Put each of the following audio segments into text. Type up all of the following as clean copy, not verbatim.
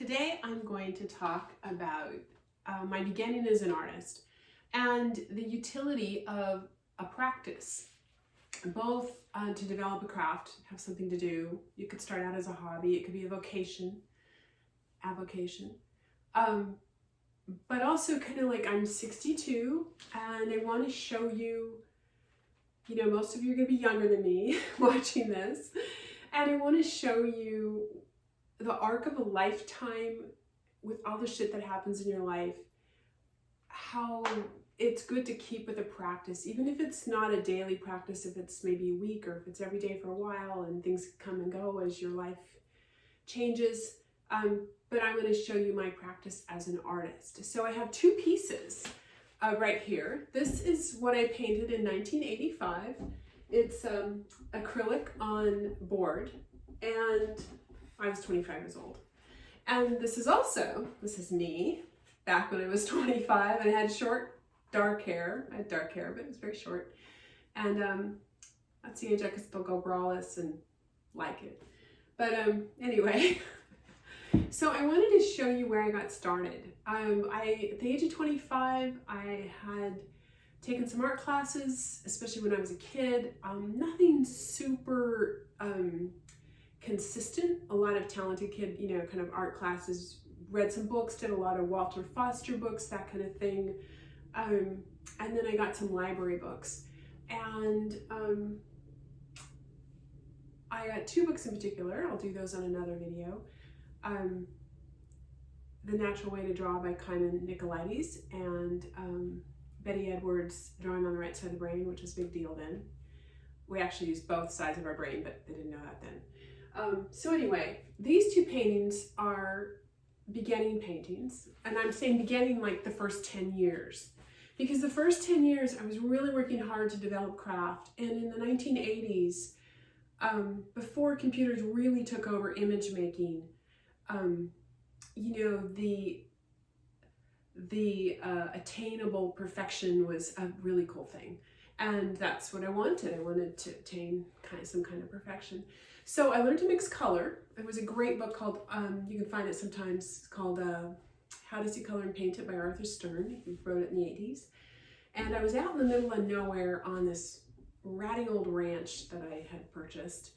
Today I'm going to talk about my beginning as an artist and the utility of a practice, both to develop a craft, have something to do. You could start out as a hobby, it could be a avocation, but also kind of like I'm 62 and I want to show you, most of you are going to be younger than me watching this, and I want to show you the arc of a lifetime with all the shit that happens in your life, how it's good to keep with a practice, even if it's not a daily practice, if it's maybe a week or if it's every day for a while and things come and go as your life changes. But I'm going to show you my practice as an artist. So I have two pieces right here. This is what I painted in 1985. It's acrylic on board, and I was 25 years old. And this is me back when I was 25 and I had short, dark hair. I had dark hair, but it was very short. And that's the age I could still go braless and like it. But anyway, so I wanted to show you where I got started. At the age of 25, I had taken some art classes, especially when I was a kid. Nothing super consistent. A lot of talented kid, kind of art classes, read some books, did a lot of Walter Foster books, that kind of thing. And then I got some library books. And I got two books in particular. I'll do those on another video. The Natural Way to Draw by Kaiman Nicolaides, and Betty Edwards' Drawing on the Right Side of the Brain, which was a big deal then. We actually used both sides of our brain, but they didn't know that then. So anyway, these two paintings are beginning paintings, and I'm saying beginning like the first 10 years, because the first 10 years I was really working hard to develop craft. And in the 1980s, before computers really took over image making, the attainable perfection was a really cool thing. And that's what I wanted. I wanted to attain some kind of perfection. So I learned to mix color. There was a great book called, you can find it sometimes, called How to See Color and Paint It by Arthur Stern. He wrote it in the 80s. And I was out in the middle of nowhere on this ratty old ranch that I had purchased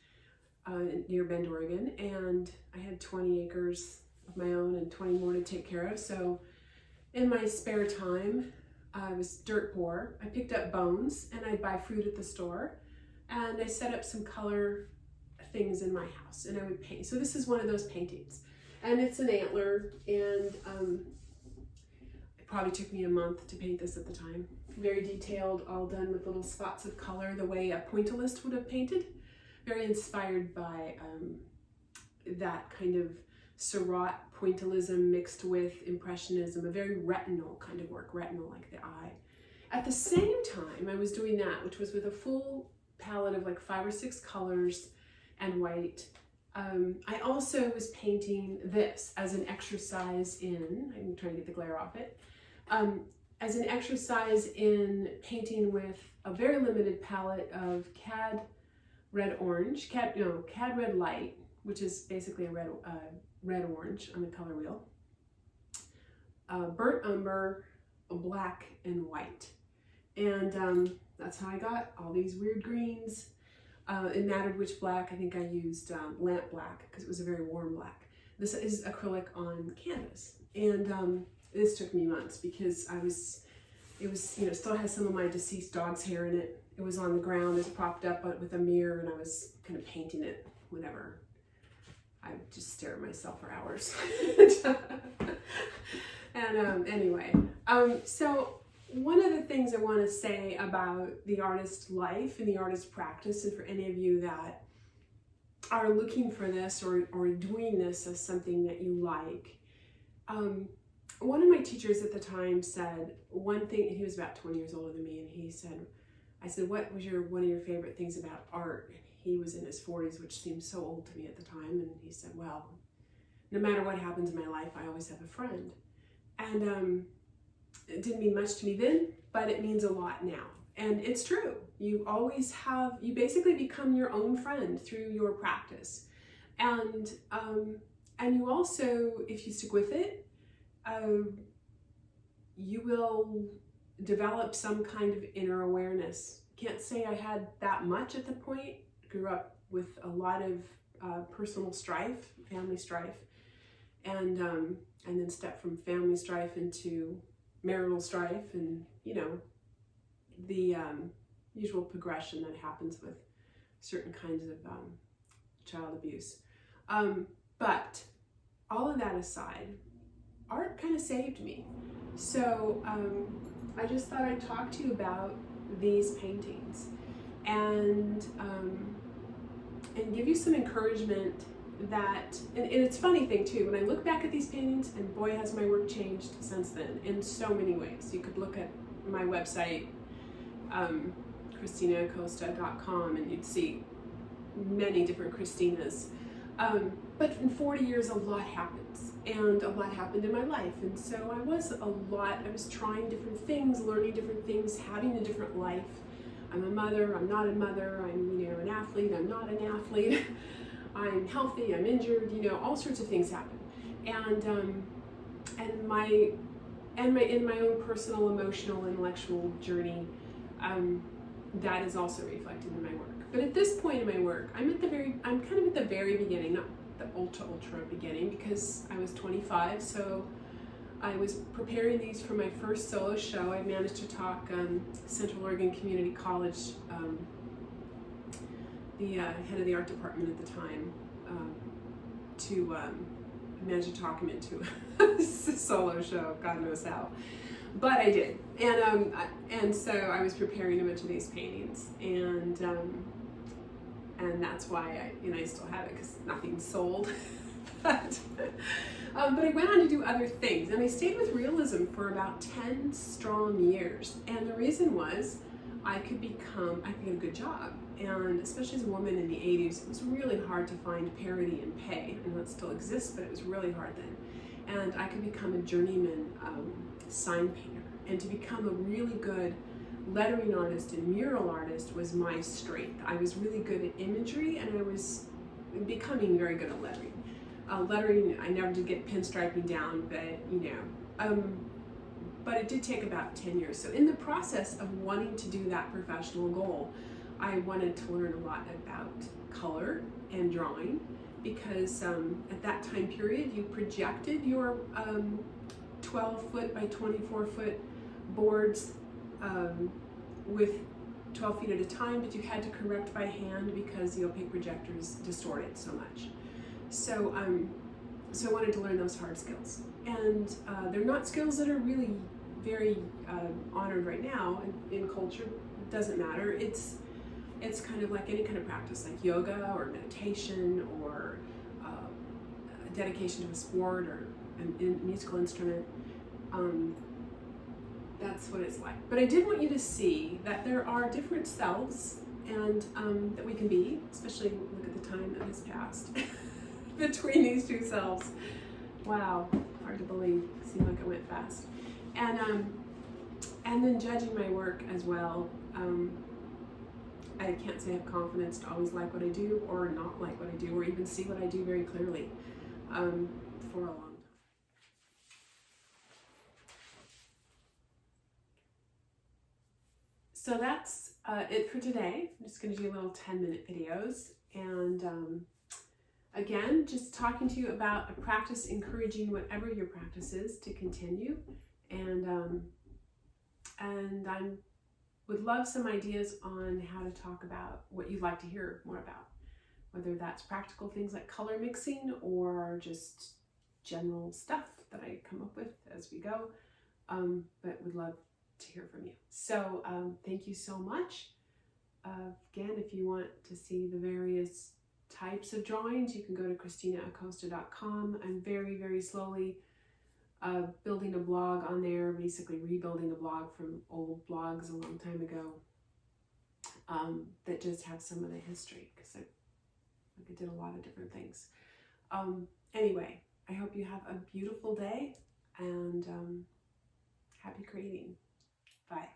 near Bend, Oregon. And I had 20 acres of my own and 20 more to take care of. So in my spare time, I was dirt poor. I picked up bones and I'd buy fruit at the store. And I set up some color things in my house and I would paint. So this is one of those paintings, and it's an antler, and it probably took me a month to paint this at the time. Very detailed, all done with little spots of color the way a pointillist would have painted. Very inspired by that kind of Seurat pointillism mixed with impressionism, a very retinal kind of work, retinal like the eye. At the same time I was doing that, which was with a full palette of like 5 or 6 colors and white. I also was painting this as an exercise in, I'm trying to get the glare off it, as an exercise in painting with a very limited palette of Cad Red Light, which is basically a red orange on the color wheel, burnt umber, black, and white. And that's how I got all these weird greens. It mattered which black. I think I used lamp black because it was a very warm black. This is acrylic on canvas, and this took me months because it was still has some of my deceased dog's hair in it. It was on the ground, it's propped up with a mirror, and I was kind of painting it whenever. I would just stare at myself for hours. And anyway, so one of the things I want to say about the artist life and the artist practice, and for any of you that are looking for this or doing this as something that you like, one of my teachers at the time said one thing. He was about 20 years older than me, and I said, what was one of your favorite things about art? And he was in his 40s, which seemed so old to me at the time, and he said, well, no matter what happens in my life, I always have a friend. And it didn't mean much to me then, but it means a lot now. And it's true. You basically become your own friend through your practice. And And you also, if you stick with it, you will develop some kind of inner awareness. Can't say I had that much at the point. Grew up with a lot of personal strife, family strife, and then stepped from family strife into marital strife, and you know, the usual progression that happens with certain kinds of child abuse. But all of that aside, art kind of saved me. So I just thought I'd talk to you about these paintings and give you some encouragement that, and it's a funny thing too, when I look back at these paintings, and boy has my work changed since then in so many ways. You could look at my website, ChristinaAcosta.com, and you'd see many different Christinas. But in 40 years, a lot happens, and a lot happened in my life. And so I was trying different things, learning different things, having a different life. I'm a mother, I'm not a mother, I'm, you know, an athlete, I'm not an athlete, I'm healthy, I'm injured, you know, all sorts of things happen. And in my own personal, emotional, intellectual journey, that is also reflected in my work. But at this point in my work, I'm kind of at the very beginning, not the ultra beginning, because I was 25, so I was preparing these for my first solo show. I managed to talk Central Oregon Community College, the head of the art department at the time, to manage to talk him into a solo show, God knows how. But I did, and so I was preparing a bunch of these paintings, and that's why I still have it, because nothing's sold. but I went on to do other things, and I stayed with realism for about 10 strong years. And the reason was I could get a good job, and especially as a woman in the 80s, it was really hard to find parity in pay. And that still exists, but it was really hard then. And I could become a journeyman sign painter, and to become a really good lettering artist and mural artist was my strength. I was really good at imagery, and I was becoming very good at lettering. Lettering, I never did get pinstriping down, but you know, but it did take about 10 years. So in the process of wanting to do that professional goal, I wanted to learn a lot about color and drawing, because at that time period, you projected your 12-foot by 24-foot boards with 12 feet at a time, but you had to correct by hand because the opaque projectors distorted so much. So so I wanted to learn those hard skills, and they're not skills that are really very honored right now in culture. It doesn't matter. It's kind of like any kind of practice, like yoga or meditation or dedication to a sport or a musical instrument. That's what it's like. But I did want you to see that there are different selves, and that we can be, especially look at the time that has passed between these two selves. Wow, hard to believe. It seemed like it went fast. And then judging my work as well. I can't say I have confidence to always like what I do or not like what I do, or even see what I do very clearly for a long time. So that's it for today. I'm just going to do little 10-minute videos, and again, just talking to you about a practice, encouraging whatever your practice is to continue, and I would love some ideas on how to talk about what you'd like to hear more about, whether that's practical things like color mixing or just general stuff that I come up with as we go, but would love to hear from you. So thank you so much. Again, if you want to see the various types of drawings, you can go to ChristinaAcosta.com. I'm very, very slowly building a blog on there, basically rebuilding a blog from old blogs a long time ago that just have some of the history, because I did a lot of different things. Anyway, I hope you have a beautiful day, and happy creating. Bye.